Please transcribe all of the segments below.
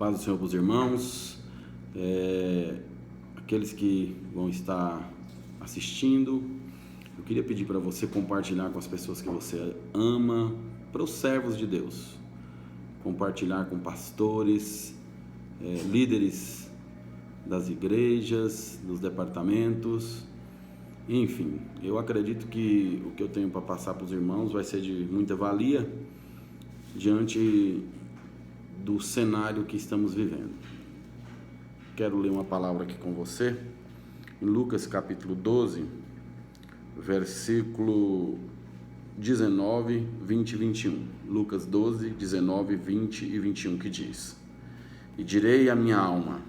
Paz do Senhor para os irmãos, aqueles que vão estar assistindo. Eu queria pedir para você compartilhar com as pessoas que você ama, para os servos de Deus, compartilhar com pastores, líderes das igrejas, dos departamentos, enfim. Eu acredito que o que eu tenho para passar para os irmãos vai ser de muita valia diante do cenário que estamos vivendo. Quero ler uma palavra aqui com você, em Lucas capítulo 12, versículo 19, 20 e 21. Lucas 12, 19, 20 e 21, que diz: E direi à minha alma: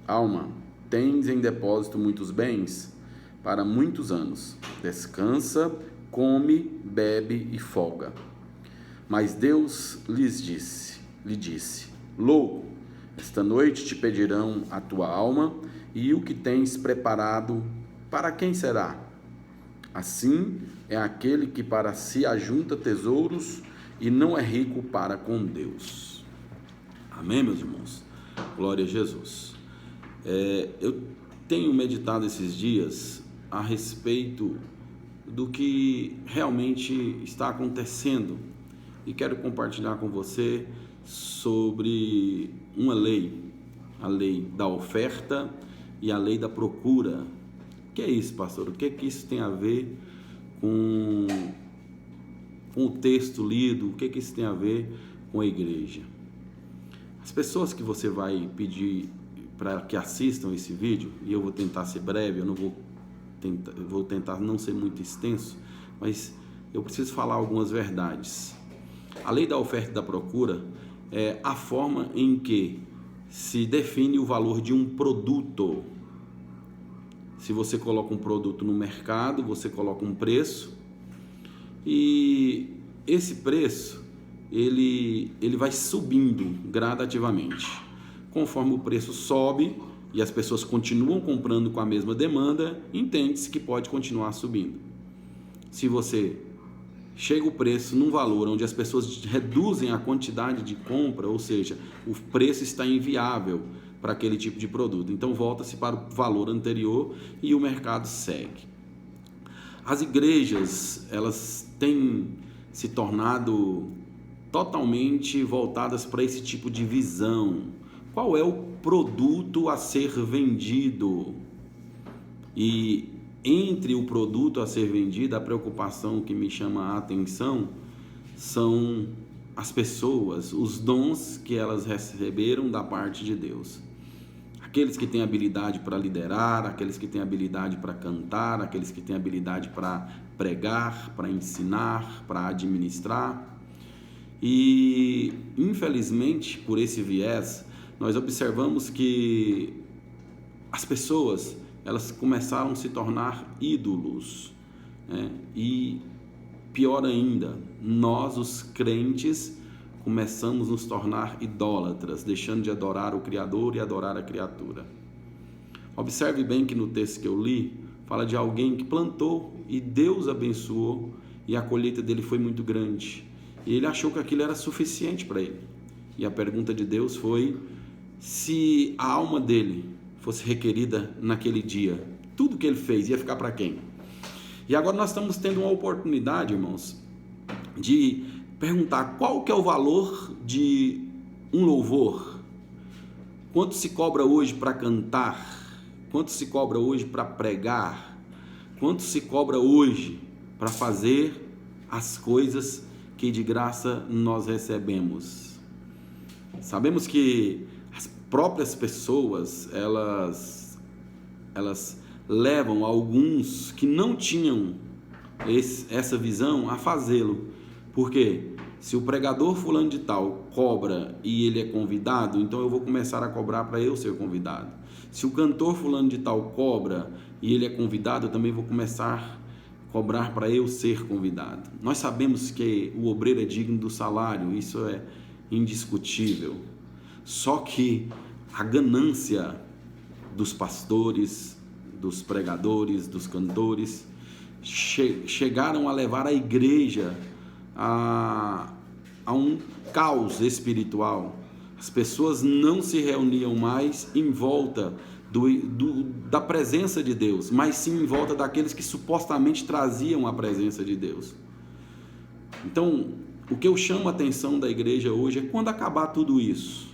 Alma, tens em depósito muitos bens para muitos anos. Descansa, come, bebe e folga. Mas Deus lhe disse: Louco, esta noite te pedirão a tua alma, e o que tens preparado, para quem será? Assim é aquele que para si ajunta tesouros e não é rico para com Deus. Amém, meus irmãos? Glória a Jesus. Eu tenho meditado esses dias a respeito do que realmente está acontecendo e quero compartilhar com você sobre uma lei, a lei da oferta e a lei da procura. O que é isso, pastor? O que é que isso tem a ver com o texto lido? O que é que isso tem a ver com a igreja? As pessoas que você vai pedir para que assistam esse vídeo, e eu vou tentar ser breve, eu vou tentar não ser muito extenso, mas eu preciso falar algumas verdades. A lei da oferta e da procura é a forma em que se define o valor de um produto. Se você coloca um produto no mercado, você coloca um preço, e esse preço ele vai subindo gradativamente. Conforme o preço sobe e as pessoas continuam comprando com a mesma demanda, entende-se que pode continuar subindo. Se você chega o preço num valor onde as pessoas reduzem a quantidade de compra, ou seja, o preço está inviável para aquele tipo de produto, então volta-se para o valor anterior e o mercado segue. As igrejas, elas têm se tornado totalmente voltadas para esse tipo de visão. Qual é o produto a ser vendido? E entre o produto a ser vendido, a preocupação que me chama a atenção são as pessoas, os dons que elas receberam da parte de Deus. Aqueles que têm habilidade para liderar, aqueles que têm habilidade para cantar, aqueles que têm habilidade para pregar, para ensinar, para administrar. E, infelizmente, por esse viés, nós observamos que as pessoas, elas começaram a se tornar ídolos, né? E pior ainda, nós, os crentes, começamos a nos tornar idólatras, deixando de adorar o Criador e adorar a criatura. Observe bem que no texto que eu li, fala de alguém que plantou e Deus abençoou e a colheita dele foi muito grande. E ele achou que aquilo era suficiente para ele. E a pergunta de Deus foi: se a alma dele fosse requerida naquele dia, tudo que ele fez ia ficar para quem? E agora nós estamos tendo uma oportunidade, irmãos, de perguntar qual que é o valor de um louvor. Quanto se cobra hoje para cantar? Quanto se cobra hoje para pregar? Quanto se cobra hoje para fazer as coisas que de graça nós recebemos? Sabemos que as próprias pessoas, elas levam alguns que não tinham essa visão a fazê-lo. Porque se o pregador fulano de tal cobra e ele é convidado, então eu vou começar a cobrar para eu ser convidado. Se o cantor fulano de tal cobra e ele é convidado, eu também vou começar a cobrar para eu ser convidado. Nós sabemos que o obreiro é digno do salário, isso é indiscutível. Só que a ganância dos pastores, dos pregadores, dos cantores, chegaram a levar a igreja a um caos espiritual, As pessoas não se reuniam mais em volta da presença de Deus, mas sim em volta daqueles que supostamente traziam a presença de Deus. Então, o que eu chamo a atenção da igreja hoje é quando acabar tudo isso.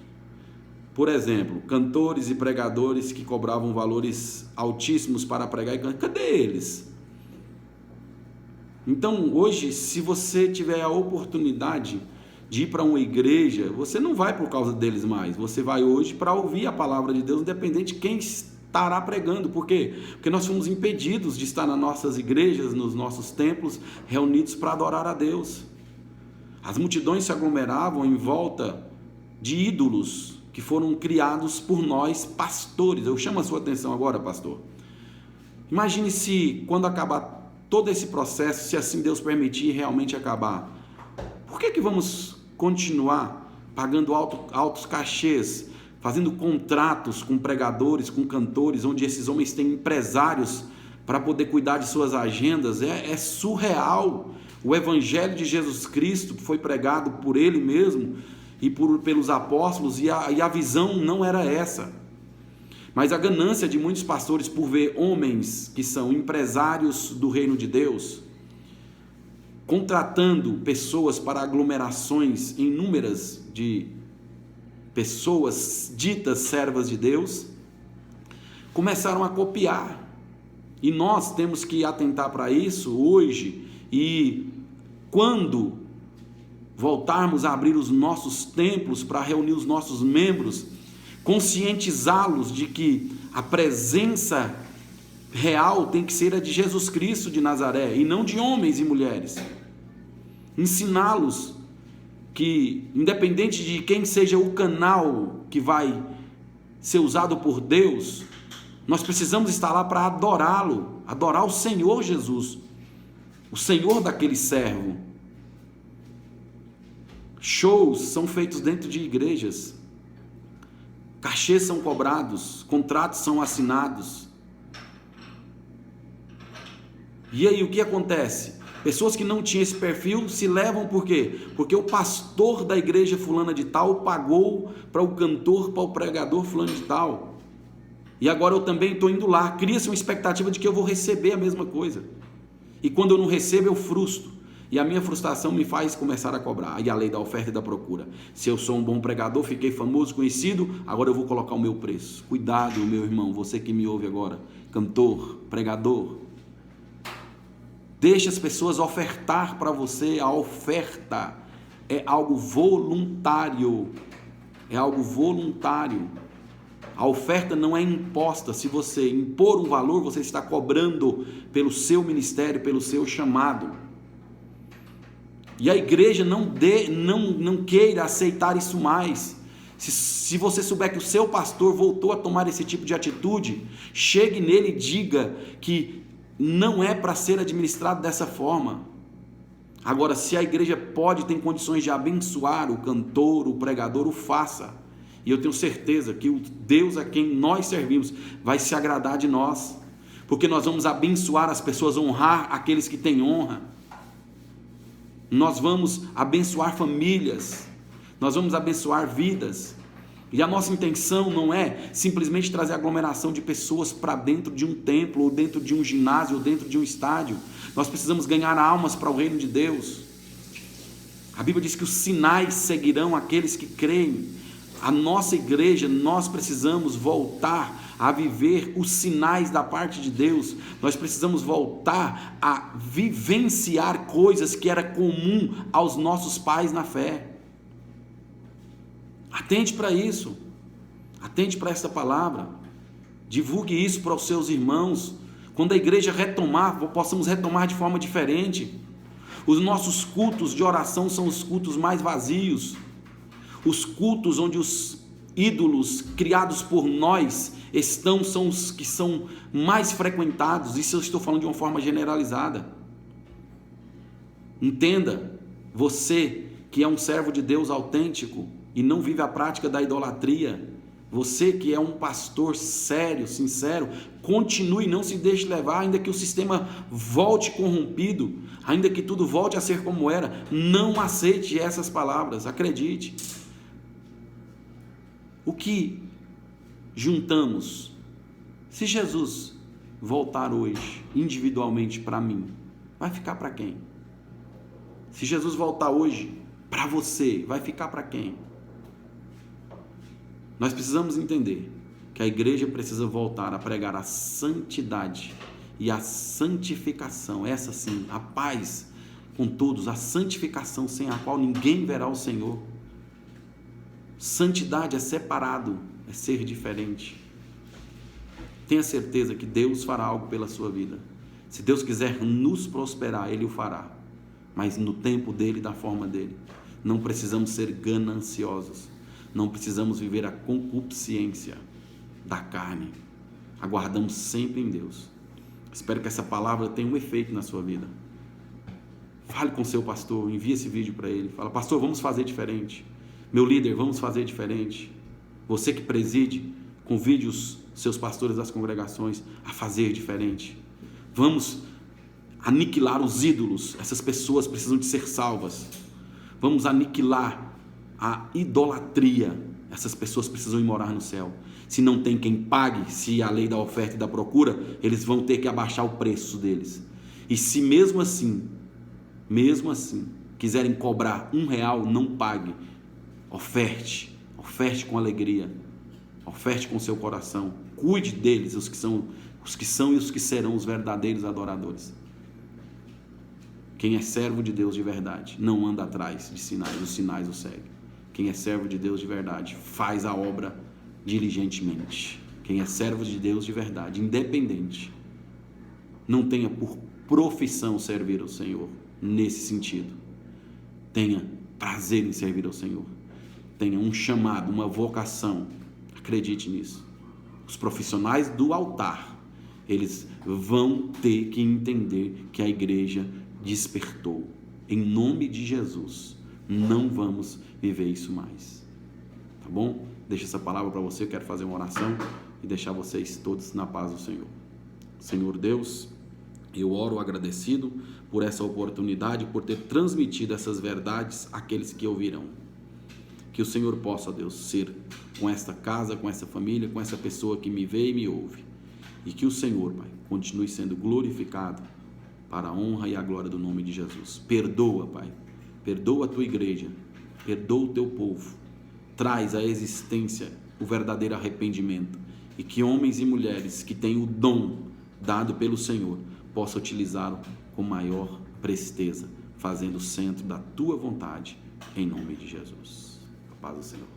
Por exemplo, cantores e pregadores que cobravam valores altíssimos para pregar e cantar, cadê eles? Então, hoje, se você tiver a oportunidade de ir para uma igreja, você não vai por causa deles mais, você vai hoje para ouvir a palavra de Deus, independente de quem estará pregando. Por quê? Porque nós fomos impedidos de estar nas nossas igrejas, nos nossos templos, reunidos para adorar a Deus. As multidões se aglomeravam em volta de ídolos que foram criados por nós, pastores. Eu chamo a sua atenção agora, pastor. Imagine se, quando acabar todo esse processo, se assim Deus permitir realmente acabar, por que vamos continuar pagando altos cachês, fazendo contratos com pregadores, com cantores, onde esses homens têm empresários para poder cuidar de suas agendas? É surreal. O evangelho de Jesus Cristo foi pregado por ele mesmo e pelos apóstolos, e a visão não era essa. Mas a ganância de muitos pastores por ver homens que são empresários do reino de Deus, contratando pessoas para aglomerações inúmeras de pessoas ditas servas de Deus, começaram a copiar. E nós temos que atentar para isso hoje, e quando voltarmos a abrir os nossos templos para reunir os nossos membros, conscientizá-los de que a presença real tem que ser a de Jesus Cristo de Nazaré e não de homens e mulheres. Ensiná-los que, independente de quem seja o canal que vai ser usado por Deus, nós precisamos estar lá para adorá-lo, adorar o Senhor Jesus, o Senhor daquele servo. Shows são feitos dentro de igrejas, cachês são cobrados, contratos são assinados. E aí o que acontece? Pessoas que não tinham esse perfil se levam por quê? Porque o pastor da igreja fulana de tal pagou para o cantor, para o pregador fulano de tal. E agora eu também estou indo lá. Cria-se uma expectativa de que eu vou receber a mesma coisa. E quando eu não recebo, eu frustro. E a minha frustração me faz começar a cobrar. E a lei da oferta e da procura. Se eu sou um bom pregador, fiquei famoso, conhecido, agora eu vou colocar o meu preço. Cuidado, meu irmão, você que me ouve agora, cantor, pregador. Deixe as pessoas ofertar para você. A oferta é algo voluntário. É algo voluntário. A oferta não é imposta. Se você impor um valor, você está cobrando pelo seu ministério, pelo seu chamado. E a igreja não queira aceitar isso mais. Se você souber que o seu pastor voltou a tomar esse tipo de atitude, chegue nele e diga que não é para ser administrado dessa forma. Agora, se a igreja tem condições de abençoar o cantor, o pregador, o faça. E eu tenho certeza que o Deus a quem nós servimos vai se agradar de nós, porque nós vamos abençoar as pessoas, honrar aqueles que têm honra. Nós vamos abençoar famílias, nós vamos abençoar vidas. E a nossa intenção não é simplesmente trazer aglomeração de pessoas para dentro de um templo, ou dentro de um ginásio, ou dentro de um estádio. Nós precisamos ganhar almas para o reino de Deus. A Bíblia diz que os sinais seguirão aqueles que creem. A nossa igreja, nós precisamos voltar a viver os sinais da parte de Deus. Nós precisamos voltar a vivenciar coisas que era comum aos nossos pais na fé. Atente para isso, atente para essa palavra, divulgue isso para os seus irmãos. Quando a igreja retomar, possamos retomar de forma diferente. Os nossos cultos de oração são os cultos mais vazios, os cultos onde os ídolos criados por nós são os que são mais frequentados. Isso eu estou falando de uma forma generalizada. Entenda, você que é um servo de Deus autêntico e não vive a prática da idolatria, você que é um pastor sério, sincero, continue, não se deixe levar, ainda que o sistema volte corrompido, ainda que tudo volte a ser como era, não aceite essas palavras, acredite. O que juntamos? Se Jesus voltar hoje individualmente para mim, vai ficar para quem? Se Jesus voltar hoje para você, vai ficar para quem? Nós precisamos entender que a igreja precisa voltar a pregar a santidade e a santificação, essa sim, a paz com todos, a santificação sem a qual ninguém verá o Senhor. Santidade é separado, é ser diferente. Tenha certeza que Deus fará algo pela sua vida. Se Deus quiser nos prosperar, Ele o fará, mas no tempo dele, da forma dele. Não precisamos ser gananciosos, não precisamos viver a concupiscência da carne. Aguardamos sempre em Deus. Espero que essa palavra tenha um efeito na sua vida. Fale com seu pastor, envie esse vídeo para ele. Fala: pastor, vamos fazer diferente. Meu líder, vamos fazer diferente. Você que preside, convide os seus pastores das congregações a fazer diferente. Vamos aniquilar os ídolos. Essas pessoas precisam de ser salvas. Vamos aniquilar a idolatria. Essas pessoas precisam ir morar no céu. Se não tem quem pague, se a lei da oferta e da procura, eles vão ter que abaixar o preço deles. E se mesmo assim, quiserem cobrar R$1, não pague. Oferte com alegria, oferte com seu coração, cuide deles, os que são e os que serão os verdadeiros adoradores. Quem é servo de Deus de verdade não anda atrás de sinais, os sinais o seguem. Quem é servo de Deus de verdade faz a obra diligentemente. Quem é servo de Deus de verdade, independente, não tenha por profissão servir ao Senhor nesse sentido. Tenha prazer em servir ao Senhor. Tenha um chamado, uma vocação. Acredite nisso. Os profissionais do altar, eles vão ter que entender que a igreja despertou. Em nome de Jesus, não vamos viver isso mais. Tá bom? Deixa essa palavra para você. Eu quero fazer uma oração e deixar vocês todos na paz do Senhor. Senhor Deus, eu oro agradecido por essa oportunidade, por ter transmitido essas verdades àqueles que ouvirão. Que o Senhor possa, Deus, ser com esta casa, com essa família, com essa pessoa que me vê e me ouve. E que o Senhor, Pai, continue sendo glorificado para a honra e a glória do nome de Jesus. Perdoa, Pai. Perdoa a tua igreja. Perdoa o teu povo. Traz à existência o verdadeiro arrependimento. E que homens e mulheres que têm o dom dado pelo Senhor possam utilizá-lo com maior presteza, fazendo o centro da tua vontade, em nome de Jesus. A paz do Senhor.